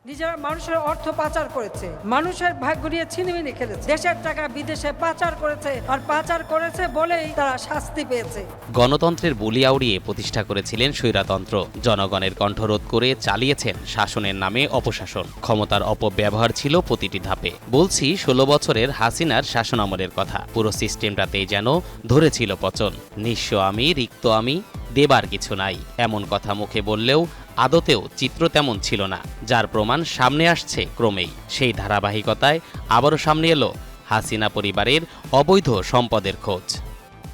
নিজেরা মানুষের অর্থ পাচার করেছে, মানুষের ভাগ্য নিয়ে ছিনিমিনি খেলেছে, দেশের টাকা বিদেশে পাচার করেছে, আর পাচার করেছে বলেই তারা শাস্তি পেয়েছে। গণতন্ত্রের বুলি আউড়িয়ে প্রতিষ্ঠা করেছিলেন স্বৈরতন্ত্র। জনগণের কণ্ঠরোধ করে চালিয়েছেন শাসনের নামে অপশাসন। ক্ষমতার অপব্যবহার ছিল প্রতিটি ধাপে। বলছি 16 বছরের হাসিনার শাসনামলের কথা। পুরো সিস্টেমটাতেই যেন ধরেছিল পচন। নিঃস্ব আমি, রিক্ত আমি, দেবার কিছু নাই, এমন কথা মুখে বললেও আদতেও চিত্র তেমন ছিল না, যার প্রমাণ সামনে আসছে ক্রমেই। সেই ধারাবাহিকতায় আবারও সামনে এলো হাসিনা পরিবারের অবৈধ সম্পদের খোঁজ।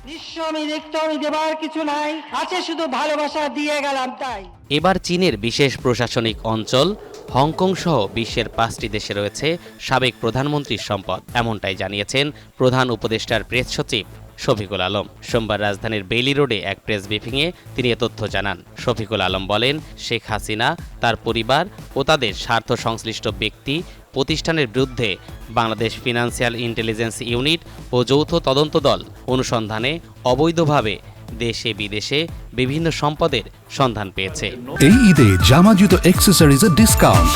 নিঃস্ব আমি, রিক্ত আমি, দেবার কিছু নাই, আছে শুধু ভালোবাসা, দিয়ে গেলাম তাই। এবার চীনের বিশেষ প্রশাসনিক অঞ্চল হংকং সহ বিশ্বের 5টি দেশে রয়েছে সাবেক প্রধানমন্ত্রীর সম্পদ, এমনটাই জানিয়েছেন প্রধান উপদেষ্টার প্রেস সচিব শফিকুল আলম। সোমবার রাজধানীর বেইলি রোডে এক প্রেস ব্রিফিংয়ে তিনি এ তথ্য জানান। শফিকুল আলম বলেন, শেখ হাসিনা, তার পরিবার ও তাদের স্বার্থ সংশ্লিষ্ট ব্যক্তি প্রতিষ্ঠানের বিরুদ্ধে বাংলাদেশ ফিনান্সিয়াল ইন্টেলিজেন্স ইউনিট ও যৌথ তদন্ত দল অনুসন্ধানে অবৈধভাবে দেশে বিদেশে বিভিন্ন সম্পদের সন্ধান পেয়েছে। এই ঈদে জামা জুতো অ্যাকসেসরিজের ডিসকাউন্ট।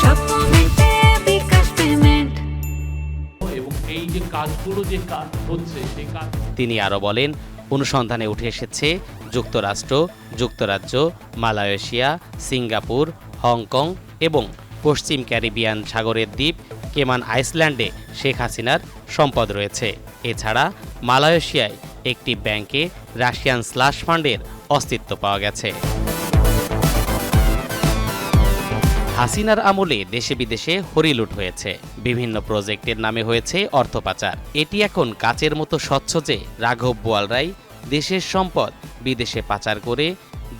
এই যে কাজগুলো যে কাজ হচ্ছে সেই কাজ। তিনি আরও বলেন, অনুসন্ধানে উঠে এসেছে যুক্তরাষ্ট্র, যুক্তরাজ্য, মালয়েশিয়া, সিঙ্গাপুর, হংকং এবং পশ্চিম ক্যারিবিয়ান সাগরের দ্বীপ কেমান আইসল্যান্ডে শেখ হাসিনার সম্পদ রয়েছে। এছাড়া মালয়েশিয়ায় একটি ব্যাংকে রাশিয়ান স্লাশ ফান্ডের অস্তিত্ব পাওয়া গেছে। হাসিনার আমলে দেশে বিদেশে হরিলুট হয়েছে, বিভিন্ন প্রজেক্টের নামে হয়েছে অর্থ পাচার। এটি এখন কাচের মতো স্বচ্ছ যে রাঘব বোয়ালরাই দেশের সম্পদ বিদেশে পাচার করে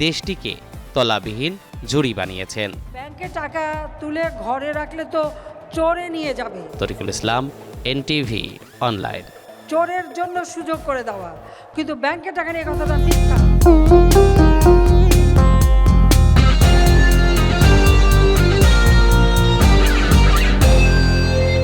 দেশটিকে তলাবিহীন ঝুড়ি বানিয়েছেন। ব্যাংকে টাকা তুলে ঘরে রাখলে তো চোরে নিয়ে যাবে। তরিকুল ইসলাম, এনটিভি অনলাইন। চোরের জন্য সুযোগ করে দেওয়া, কিন্তু ব্যাংকে টাকা নিয়ে কথাটা ঠিক না।